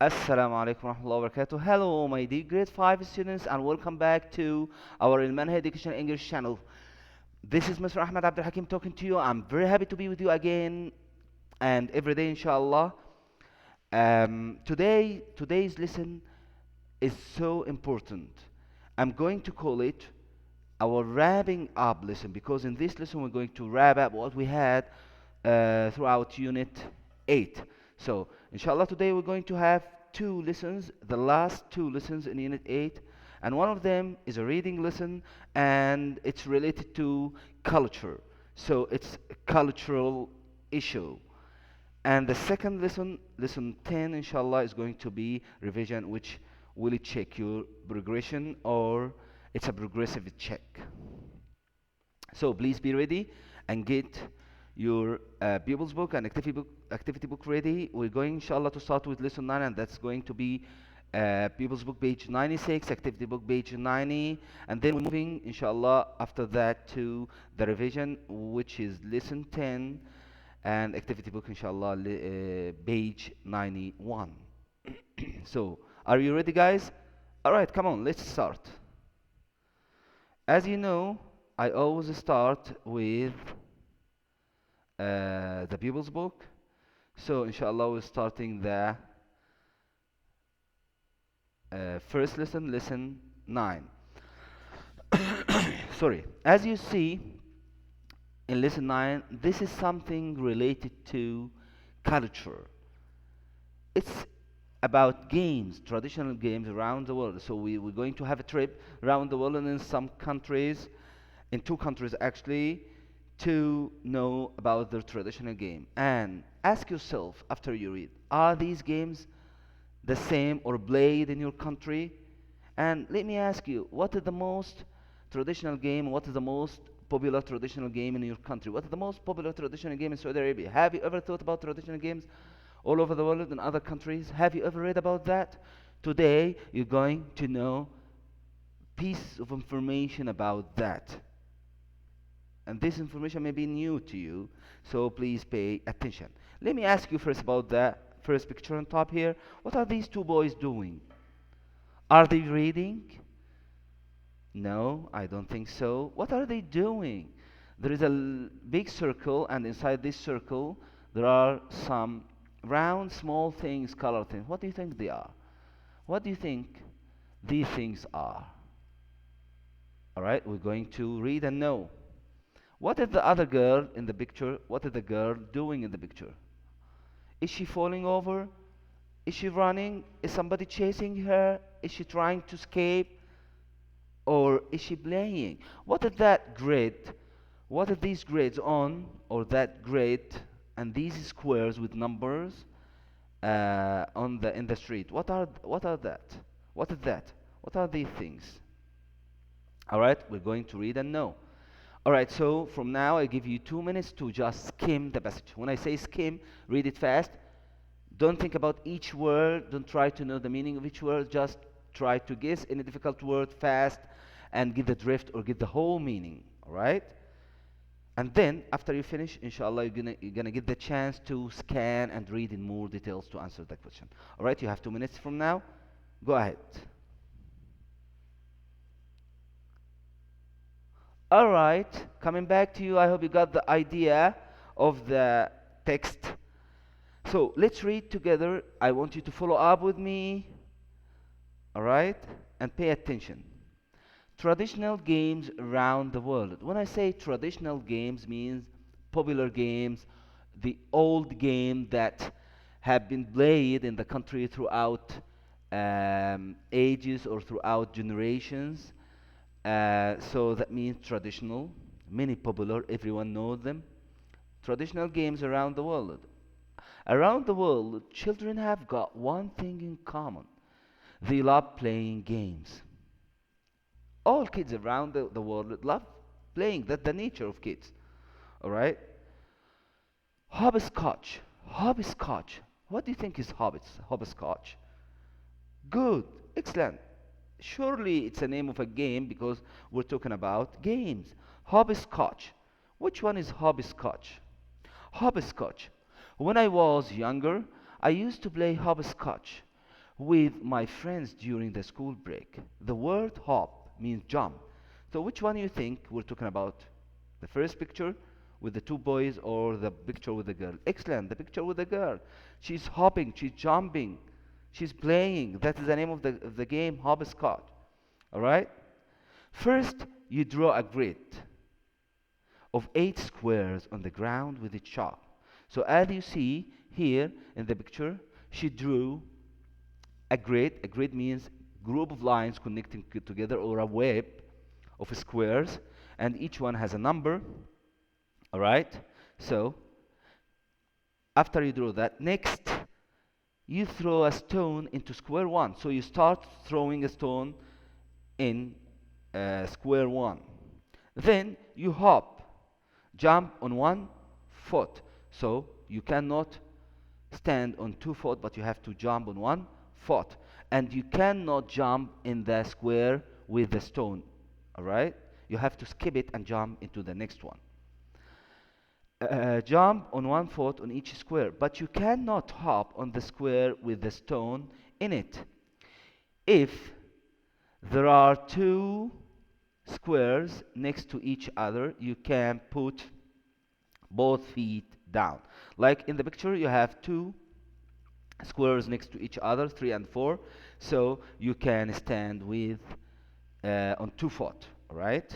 Assalamu alaikum warahmatullahi wabarakatuh. Hello, my dear grade 5 students, and welcome back to our Ilmanha Education English channel. This is Mr. Ahmed Abdul Hakim talking to you. I'm very happy to be with you again and every day, inshallah. Today's lesson is so important. I'm going to call it our wrapping up lesson because in this lesson we're going to wrap up what we had throughout Unit 8. So, inshallah, today we're going to have two lessons, the last two lessons in Unit 8, and one of them is a reading lesson and it's related to culture. So, it's a cultural issue. And the second lesson, lesson 10, inshallah, is going to be revision, which will check your progression or it's a progressive check. So please be ready and get your pupils book and activity book ready. We're going, inshallah, to start with lesson 9, and that's going to be pupils book page 96, activity book page 90, and then we're moving, inshallah, after that to the revision, which is lesson 10 and activity book, inshallah, page 91. So, are you ready, guys? All right, come on, let's start. As you know, I always start with the pupils book. So, inshallah, we're starting the first lesson, lesson 9. Sorry. As you see in lesson 9, this is something related to culture. It's about games, traditional games around the world. So we're going to have a trip around the world and in some countries, in two countries actually, to know about their traditional game. And ask yourself after you read, are these games the same or played in your country? And let me ask you, what is the most traditional game? What is the most popular traditional game in your country? What is the most popular traditional game in Saudi Arabia? Have you ever thought about traditional games all over the world in other countries? Have you ever read about that? Today, you're going to know piece of information about that. And this information may be new to you, so please pay attention. Let me ask you first about the first picture on top here. What are these two boys doing? Are they reading? No, I don't think so. What are they doing? There is a big circle, and inside this circle, there are some round, small things, color things. What do you think they are? What do you think these things are? All right, we're going to read and know. What is the other girl in the picture? What is the girl doing in the picture? Is she falling over? Is she running? Is somebody chasing her? Is she trying to escape? Or is she playing? What is that grid? What are these grids on? Or that grid and these squares with numbers on the in the street? What are that? What is that? What are these things? All right, we're going to read and know. All right, so from now I give you 2 minutes to just skim the passage. When I say skim, read it fast. Don't think about each word. Don't try to know the meaning of each word. Just try to guess any difficult word fast and get the drift or get the whole meaning. All right? And then after you finish, inshallah, you're gonna get the chance to scan and read in more details to answer that question. All right? You have 2 minutes from now. Go ahead. All right, coming back to you, I hope you got the idea of the text. So let's read together. I want you to follow up with me, all right, and pay attention. Traditional games around the world. When I say traditional games, means popular games, the old game that have been played in the country throughout ages or throughout generations. So that means traditional, many popular, everyone knows them. Traditional games around the world. Around the world, children have got one thing in common. They love playing games. All kids around the world love playing. That's the nature of kids. All right? Hopscotch. Hopscotch. What do you think is hopscotch? Good. Excellent. Surely it's a name of a game because we're talking about games. Hopscotch. Which one is hopscotch? Hopscotch. When I was younger, I used to play hopscotch. with my friends during the school break. The word hop means jump. So which one you think we're talking about? The first picture with the two boys or the picture with the girl? Excellent, the picture with the girl. She's hopping, she's jumping, she's playing. That is the name of the game, hopscotch. All right? First, you draw a grid of 8 squares on the ground with a chalk. So as you see here in the picture, she drew a grid. A grid means group of lines connecting together, or a web of squares, and each one has a number. All right? So after you draw that, next you throw a stone into square one. So you start throwing a stone in square one. Then you hop, jump on 1 foot. So you cannot stand on 2 foot, but you have to jump on 1 foot. And you cannot jump in the square with the stone. All right? You have to skip it and jump into the next one. Jump on 1 foot on each square, but you cannot hop on the square with the stone in it. If there are two squares next to each other, you can put both feet down. Like in the picture, you have two squares next to each other, 3 and 4, so you can stand with on 2 foot, right?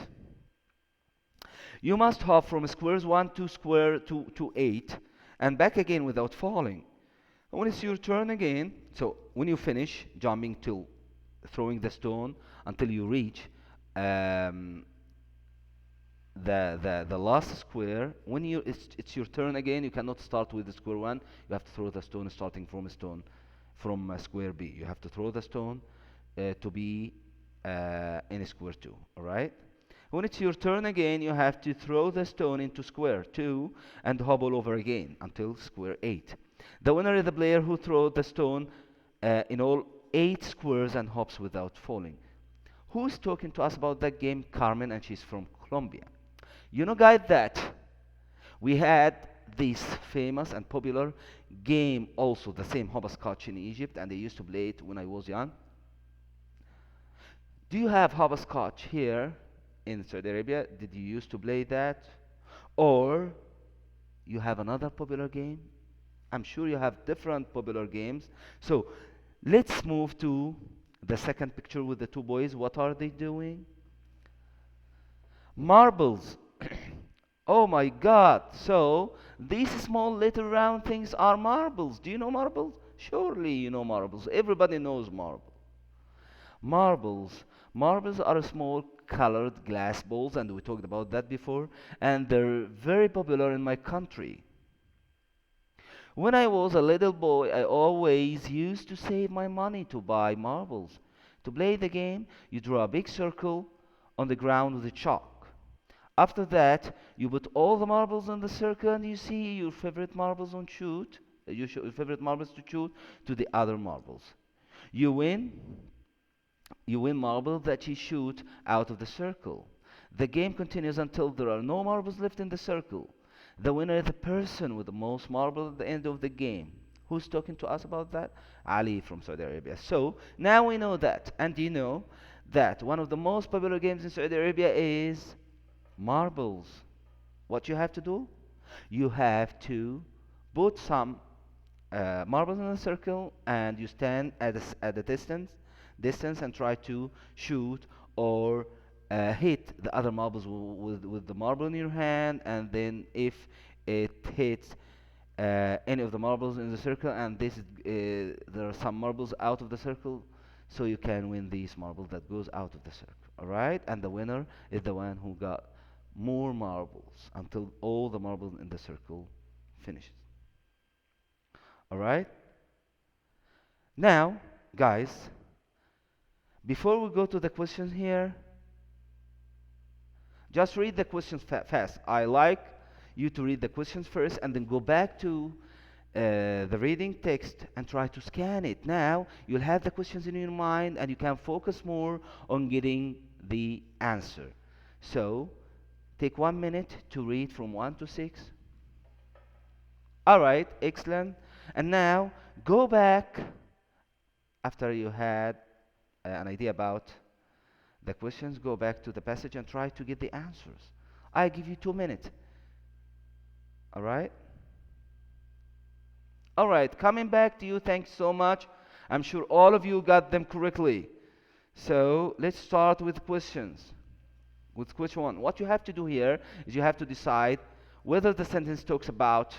You must hop from squares 1 to square to 8 and back again without falling. When it's your turn again, so when you finish jumping till throwing the stone until you reach um, the last square, when it's your turn again, you cannot start with the square one. You have to throw the stone starting from a stone from square B. You have to throw the stone to be in square 2. All right? When it's your turn again, you have to throw the stone into square 2 and hop all over again until square 8. The winner is the player who throws the stone in all 8 squares and hops without falling. Who's talking to us about that game? Carmen, and she's from Colombia. You know, guys, that we had this famous and popular game also, the same hopscotch in Egypt, and they used to play it when I was young. Do you have hopscotch here in Saudi Arabia? Did you used to play that? Or you have another popular game? I'm sure you have different popular games. So let's move to the second picture with the two boys. What are they doing? Marbles. Oh my God. So these small little round things are marbles. Do you know marbles? Surely you know marbles. Everybody knows marbles. Marbles. Marbles are small colored glass balls, and we talked about that before, and they're very popular in my country. When I was a little boy, I always used to save my money to buy marbles. To play the game, you draw a big circle on the ground with a chalk. After that, you put all the marbles in the circle and you see your favorite marbles on shoot. Your favorite marbles to shoot to the other marbles. You win. You win marbles that you shoot out of the circle. The game continues until there are no marbles left in the circle. The winner is the person with the most marbles at the end of the game. Who's talking to us about that? Ali from Saudi Arabia. So now we know that. And you know that one of the most popular games in Saudi Arabia is marbles. What you have to do? You have to put some marbles in a circle, and you stand at a distance and try to shoot or hit the other marbles with the marble in your hand, and then if it hits any of the marbles in the circle, and there are some marbles out of the circle, so you can win these marbles that goes out of the circle. All right, and the winner is the one who got more marbles until all the marbles in the circle finishes. All right. Now, guys, before we go to the questions here, just read the questions fast. I like you to read the questions first and then go back to the reading text and try to scan it. Now, you'll have the questions in your mind and you can focus more on getting the answer. So, take 1 minute to read from 1 to 6. All right, excellent. And now, go back After you had an idea about the questions, go back to the passage and try to get the answers. I give you 2 minutes. All right? All right, coming back to you, thanks so much. I'm sure all of you got them correctly. So let's start with questions. With question one, what you have to do here is you have to decide whether the sentence talks about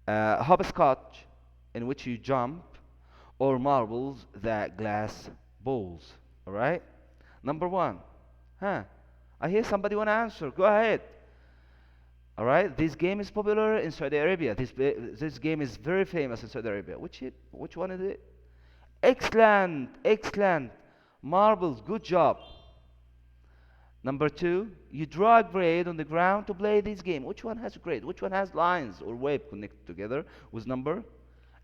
hopscotch, in which you jump, or marbles, the glass balls. All right? Number one. Huh? I hear somebody want to answer. Go ahead. All right? This game is popular in Saudi Arabia. This game is very famous in Saudi Arabia. Which one is it? Excellent, excellent. Marbles, good job. Number two, you draw a grade on the ground to play this game. Which one has a grade? Which one has lines or wave connected together with number?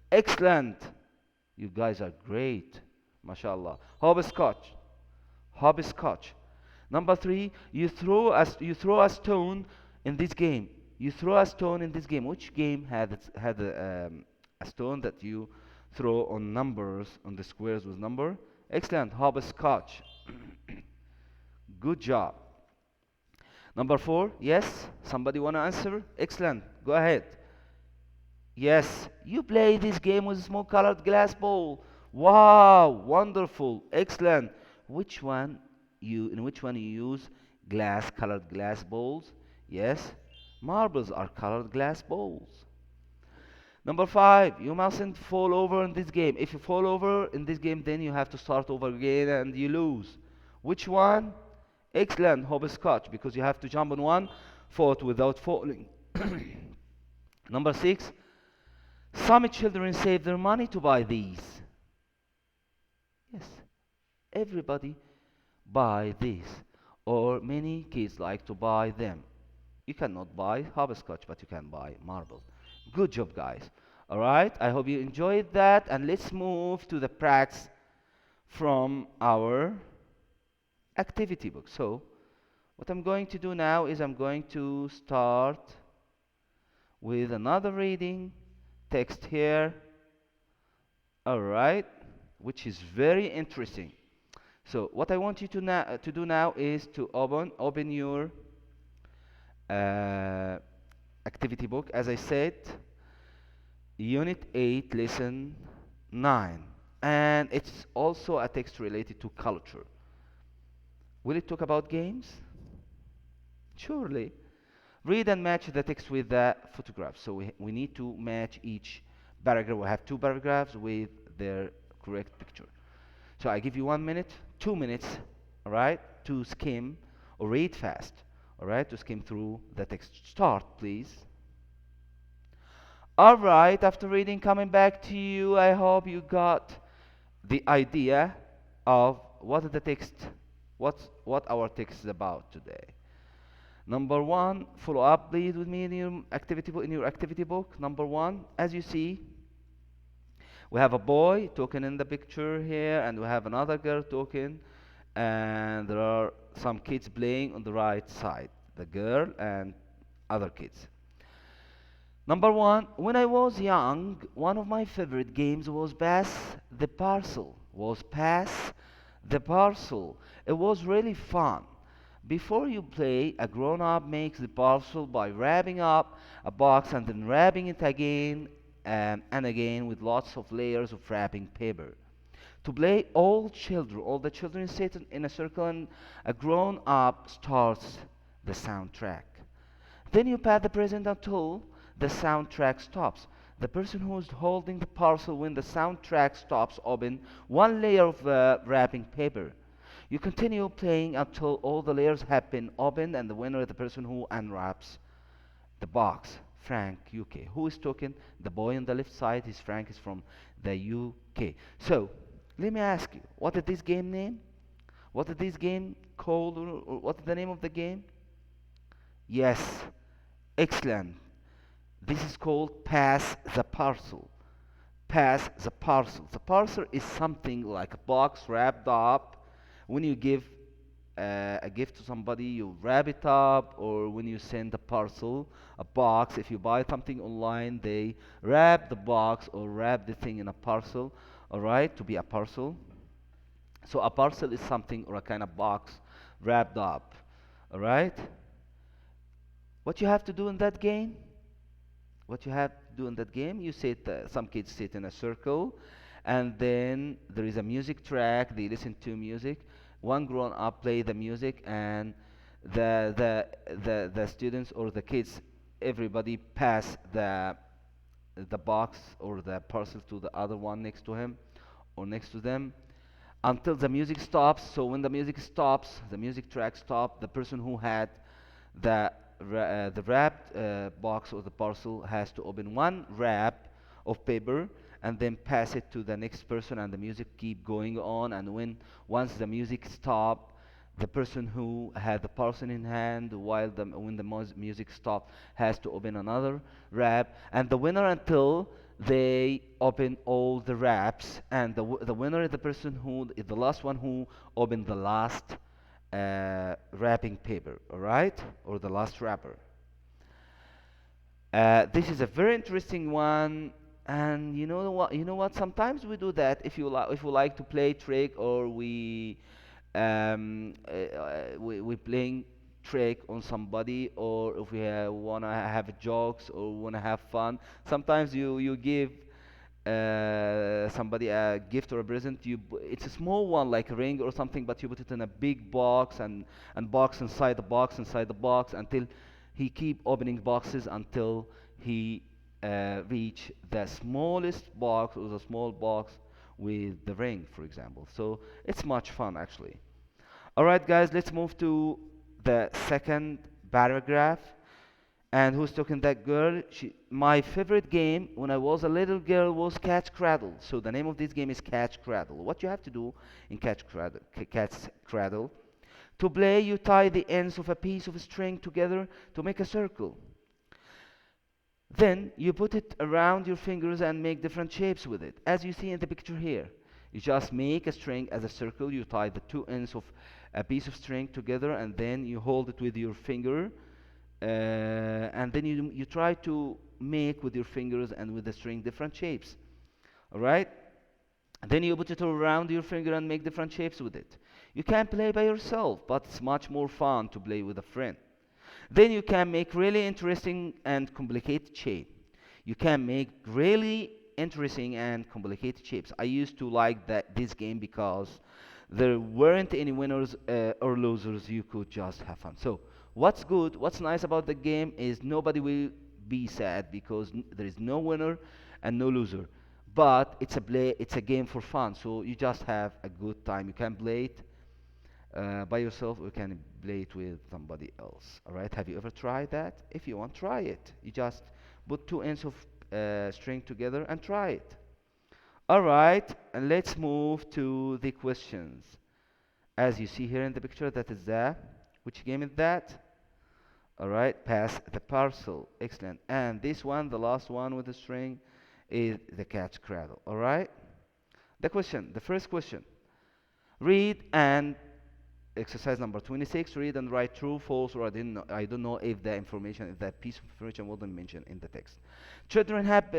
Excellent. You guys are great. MashaAllah. Hopscotch. Hopscotch. Number three, you throw a stone in this game. You throw a stone in this game. Which game had a stone that you throw on numbers, on the squares with number? Excellent. Hopscotch. Good job. Number four, yes? Somebody want to answer? Excellent. Go ahead. Yes, you play this game with small colored glass ball. Wow, wonderful, excellent. In which one you use colored glass balls? Yes, marbles are colored glass balls. Number five, you mustn't fall over in this game. If you fall over in this game, then you have to start over again and you lose. Which one? Excellent, hopscotch, because you have to jump on one foot without falling. Number six, some children save their money to buy these. Yes, everybody buy these, or many kids like to buy them. You cannot buy hopscotch, but you can buy marble. Good job, guys. All right, I hope you enjoyed that, and let's move to the practice from our activity book. So, what I'm going to do now is I'm going to start with another reading text here. All right, which is very interesting. So, what I want you to do now is to open your uh, activity book. As I said, Unit 8, Lesson 9, and it's also a text related to culture. Will it talk about games? Surely. Read and match the text with the photograph. So we need to match each paragraph. We have two paragraphs with their correct picture. So I give you 1 minute, 2 minutes, all right, to skim or read fast, all right, to skim through the text. Start, please. All right, after reading, coming back to you, I hope you got the idea of what the text, what our text is about today. Number one, follow up, please, with me in your activity book. Number one, as you see, we have a boy talking in the picture here, and we have another girl talking, and there are some kids playing on the right side, the girl and other kids. Number one, when I was young, one of my favorite games was Pass the Parcel. It was really fun. Before you play, a grown-up makes the parcel by wrapping up a box and then wrapping it again and again with lots of layers of wrapping paper. To play, all the children sit in a circle and a grown-up starts the soundtrack. Then you pat the present until the soundtrack stops. The person who is holding the parcel when the soundtrack stops open one layer of wrapping paper. You continue playing until all the layers have been opened, and the winner is the person who unwraps the box. Frank, UK. Who is talking? The boy on the left side is Frank, is from the UK. So, let me ask you, what is this game name? What is this game called, or what is the name of the game? Yes, excellent. This is called Pass the Parcel. Pass the Parcel. The parcel is something like a box wrapped up. When you give a gift to somebody, you wrap it up, or when you send a parcel, a box, if you buy something online, they wrap the box or wrap the thing in a parcel all right, to be a parcel. So a parcel is something or a kind of box wrapped up, all right? What you have to do in that game? What you have to do in that game? You sit, some kids sit in a circle, and then there is a music track. They listen to music. One grown up play the music, and the students or the kids, everybody pass the box or the parcel to the other one next to him or next to them until the music stops. So when the music stops, the music track stops, the person who had the wrapped box or the parcel has to open one wrap of paper and then pass it to the next person, and the music keep going on. And when once the music stop, the person who had the parcel in hand while when the music stopped has to open another wrap, and the winner until they open all the wraps, and the winner is the person who is the last one who opened the last wrapping paper, all right, or the last wrapper. This is a very interesting one, and you know what? You know what? Sometimes we do that if we like to play trick, or we playing trick on somebody, or if we wanna have jokes or wanna have fun. Sometimes you give somebody a gift or a present. It's a small one like a ring or something, but you put it in a big box, and box inside the box inside the box until he keep opening boxes until he reach the smallest box or the small box with the ring, for example. So it's much fun actually. All right, guys, let's move to the second paragraph. And who's talking that girl? My favorite game when I was a little girl was Catch Cradle. So the name of this game is Catch Cradle. What you have to do in Catch Cradle, to play, you tie the ends of a piece of string together to make a circle. Then you put it around your fingers and make different shapes with it, as you see in the picture here. You just make a string as a circle. You tie the two ends of a piece of string together, and then you hold it with your finger, and then you try to make with your fingers and with the string different shapes. All right? And then you put it around your finger and make different shapes with it. You can play by yourself, but it's much more fun to play with a friend. Then you can make really interesting and complicated shape. You can make really interesting and complicated shapes. I used to like this game because there weren't any winners or losers. You could just have fun. So what's good, what's nice about the game is nobody will be sad because there is no winner and no loser. But it's a game for fun. So you just have a good time. You can play it by yourself, or you can play it with somebody else. All right? Have you ever tried that? If you want, try it. You just put two ends of string together and try it. All right, and let's move to the questions. As you see here in the picture, that is which game is that? All right, pass the parcel. Excellent. And this one, the last one with the string, is the Catch Cradle. All right. The first question. Read and exercise number 26. Read and write true, false, or I don't know if if that piece of information wasn't mentioned in the text.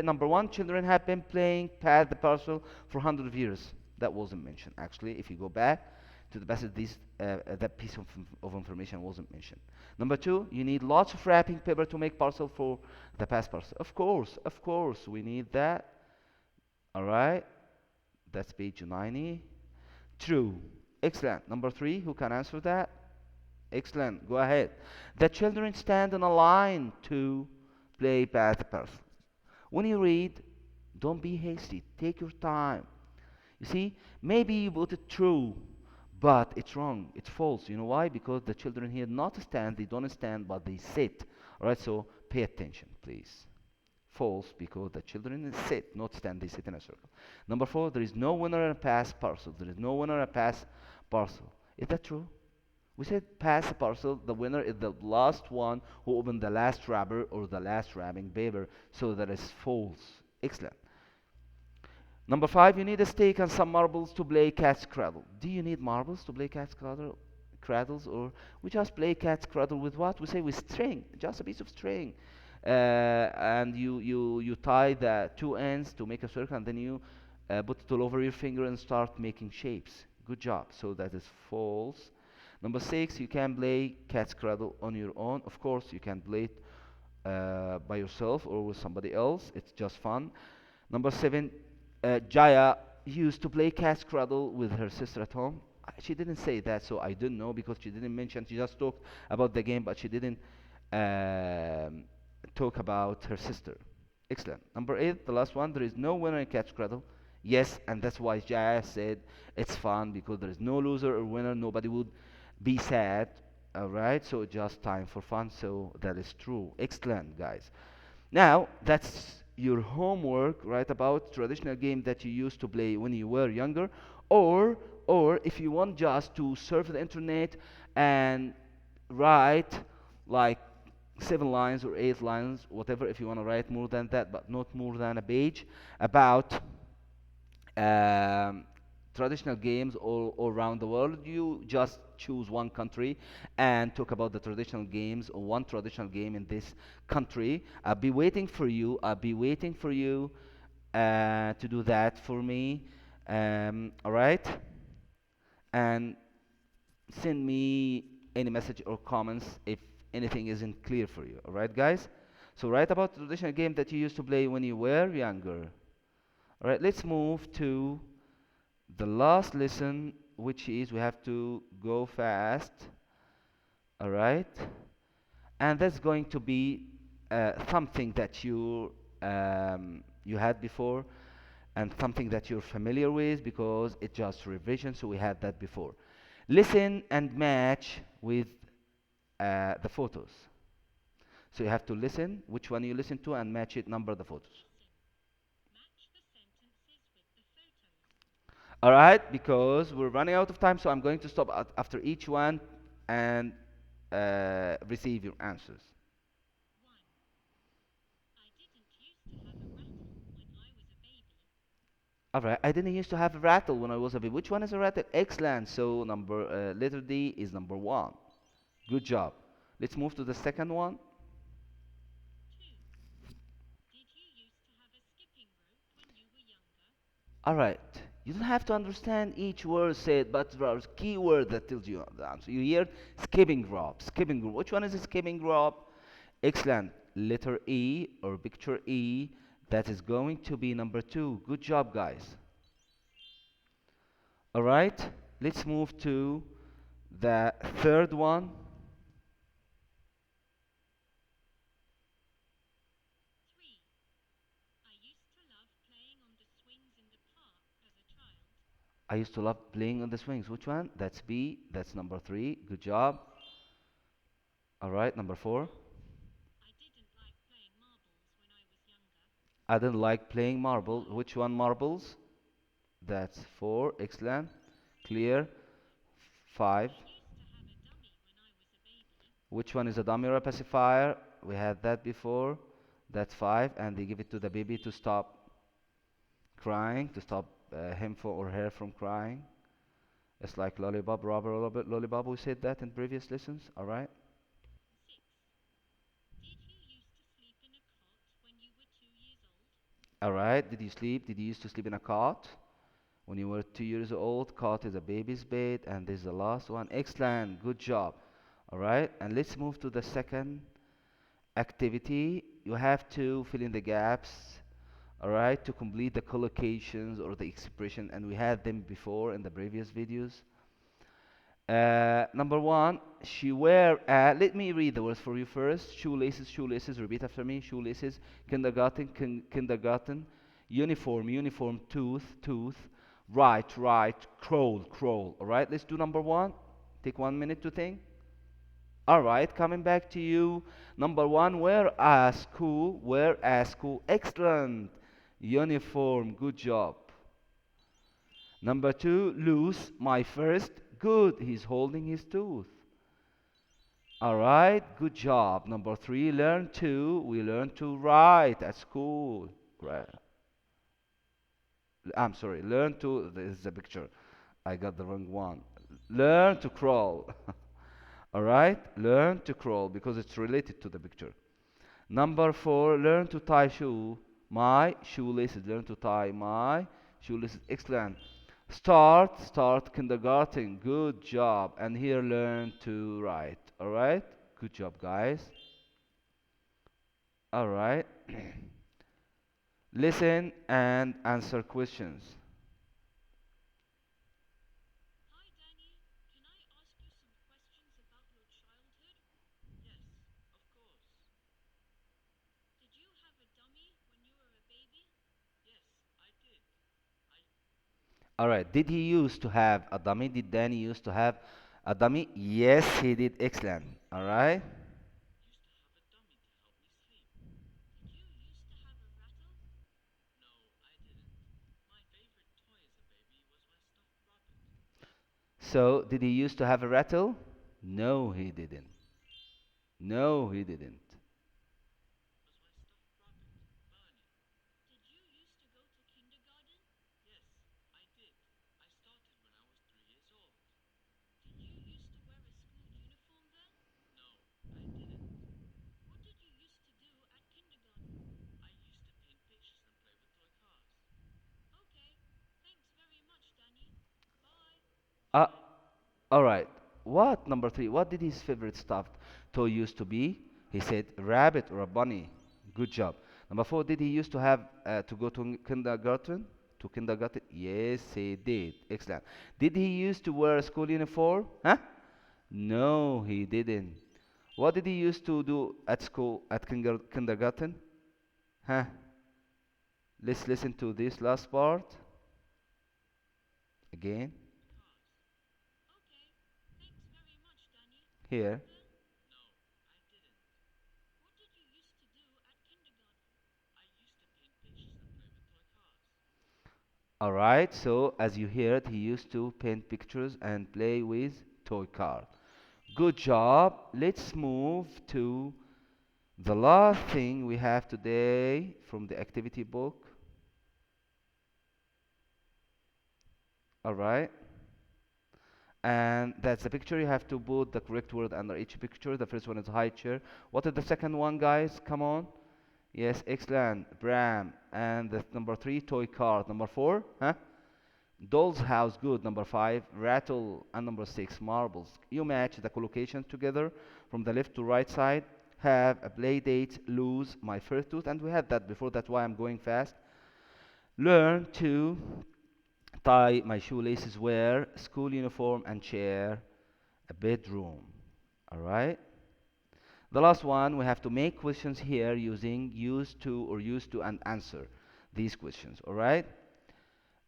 Number one, children have been playing pass the parcel for hundreds of years. That wasn't mentioned actually. If you go back to the passage, that piece of information wasn't mentioned. Number two, you need lots of wrapping paper to make parcel for the pass parcel. Of course, we need that. All right, that's page 90. True. Excellent. Number three, who can answer that? Excellent. Go ahead. The children stand in a line to play pass the parcel. When you read, don't be hasty. Take your time. You see, maybe you put it true, but it's wrong. It's false. You know why? Because the children here not stand, they don't stand, but they sit. All right, so pay attention, please. False, because the children sit, not stand, they sit in a circle. Number four, there is no winner in a pass parcel. There is no winner in a pass parcel. Is that true? We said pass a parcel, the winner is the last one who opened the last wrapper or the last wrapping paper, so that is false. Excellent. Number five, you need a stake and some marbles to play catch cradle. Do you need marbles to play catch cradles, or we just play catch cradle with what? We say with string, just a piece of string, and you tie the two ends to make a circle, and then you put it all over your finger and start making shapes. Good job. So that is false. Number 6, you can play cat's cradle on your own. Of course, you can play it by yourself or with somebody else. It's just fun. Number 7, Jaya used to play cat's cradle with her sister at home. She didn't say that, so I don't know because she didn't mention. She just talked about the game, but she didn't um, talk about her sister. Excellent. Number 8, the last one. There is no winner in catch cradle. Yes, and that's why Jaya said it's fun because there is no loser or winner. Nobody would be sad. All right, so just time for fun. So that is true. Excellent, guys. Now that's your homework, right? About traditional game that you used to play when you were younger, or or if you want just to surf the internet and write like 7 lines or 8 lines, whatever. If you want to write more than that, but not more than a page, about um, traditional games all around the world. You just choose one country and talk about the traditional games or one traditional game in this country. I'll be waiting for you. I'll be waiting for you to do that for me. All right? And send me any message or comments if anything isn't clear for you. All right, guys? So write about the traditional game that you used to play when you were younger. All right, let's move to the last lesson, which is we have to go fast. All right, and that's going to be something that you had before and something that you're familiar with because it's just revision, so we had that before. Listen and match with the photos. So you have to listen which one you listen to and match it, number the photos. All right, because we're running out of time, so I'm going to stop after each one and receive your answers. All right, I didn't used to have a rattle when I was a baby. Which one is a rattle? Excellent. So number letter D is number one. Good job. Let's move to the second one. All right. You don't have to understand each word said, but there are key words that tells you the answer. You hear skipping rope, skipping rope. Which one is a skipping rope? Excellent. Letter E or picture E. That is going to be number two. Good job, guys. All right. Let's move to the third one. I used to love playing on the swings. Which one? That's B. That's number three. Good job. All right. Number four. I didn't like playing marble. Which one? Marbles. That's four. Excellent. Clear. Five. Which one is a dummy or a pacifier? We had that before. That's five. And they give it to the baby to stop crying, to stop him or her from crying. It's like lollipop, rubber lollipop. We said that in previous lessons. All right. All right. Did you sleep? Did you used to sleep in a cot when you were 2 years old? Cot is a baby's bed, and this is the last one. Excellent. Good job. All right. And let's move to the second activity. You have to fill in the gaps. All right, to complete the collocations or the expression, and we had them before in the previous videos. Number one, she wear. Let me read the words for you first. Shoelaces, shoelaces. Repeat after me. Shoelaces. Kindergarten, kindergarten. Uniform, uniform. Tooth, tooth. Right, right. Crawl, crawl. All right. Let's do number one. Take 1 minute to think. All right. Coming back to you. Number one. Wear a school. Wear a school. Excellent. Uniform. Good job. Number two, lose my first. Good. He's holding his tooth. All right. Good job. Number three, learn to. We learn to write at school. Right. I'm sorry. Learn to. This is a picture. I got the wrong one. Learn to crawl. All right. Learn to crawl because it's related to the picture. Number four, learn to tie shoe. My shoelaces. Learn to tie my Julius, excellent. Start kindergarten. Good job. And here learn to write. All right? Good job, guys. All right. Listen and answer questions. All right. Did he used to have a dummy? Did Danny used to have a dummy? Yes, he did. Excellent. All right. So, did he used to have a rattle? No, he didn't. No, he didn't. Uh, all right. What, number three, what did his favorite stuffed toy used to be? He said a rabbit or a bunny. Good job. Number four, did he used to have to go to kindergarten? To kindergarten? Yes, he did. Excellent. Did he used to wear a school uniform? Huh? No, he didn't. What did he used to do at school, at kindergarten? Huh? Let's listen to this last part again. Here. All right, so as you heard, he used to paint pictures and play with toy car. Good job. Let's move to the last thing we have today from the activity book. All right, and that's the picture. You have to put the correct word under each picture. The first one is high chair. What is the second one, guys? Come on. Yes, excellent. Bram. And the number three, toy car. Number four, huh? Doll's house, good. Number five, rattle. And number six, marbles. You match the collocation together from the left to right side. Have a play date, lose my first tooth. And we had that before, that's why I'm going fast. Learn to tie my shoelaces, wear school uniform and chair, a bedroom. All right? The last one, we have to make questions here using used to or used to and answer these questions. All right?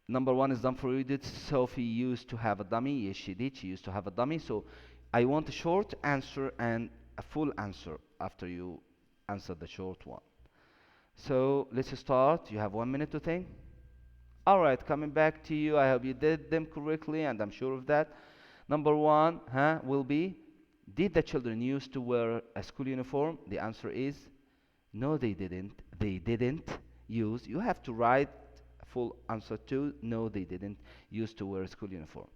Number one is done for you. Did Sophie used to have a dummy? Yes, she did. She used to have a dummy. So I want a short answer and a full answer after you answer the short one. So let's start. You have 1 minute to think. All right, coming back to you. I hope you did them correctly, and I'm sure of that. Number one, will be, did the children used to wear a school uniform? The answer is no, they didn't. They didn't use. You have to write a full answer to no, they didn't used to wear a school uniform.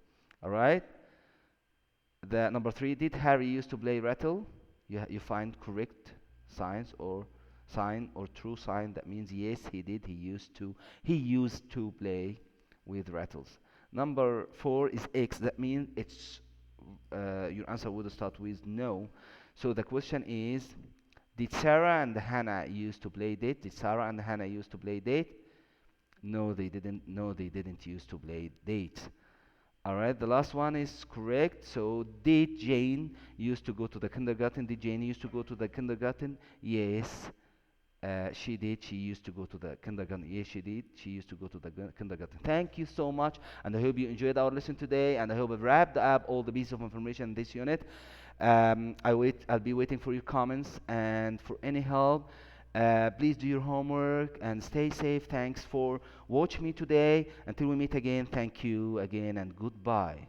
All right. The number three, did Harry used to play rattle? You find correct signs or sign or true sign. That means yes, he did. He used to. He used to play with rattles. Number four is X. That means it's your answer would start with no. So the question is, did Sarah and Hannah used to play date? Did Sarah and Hannah used to play date? No, they didn't. No, they didn't used to play date. All right, the last one is correct. So, did Jane used to go to the kindergarten? Did Jane used to go to the kindergarten? Yes, she did. She used to go to the kindergarten. Yes, she did. She used to go to the kindergarten. Thank you so much, and I hope you enjoyed our lesson today. And I hope I've wrapped up all the pieces of information in this unit. I'll be waiting for your comments and for any help. Please do your homework and stay safe. Thanks for watching me today. Until we meet again, thank you again and goodbye.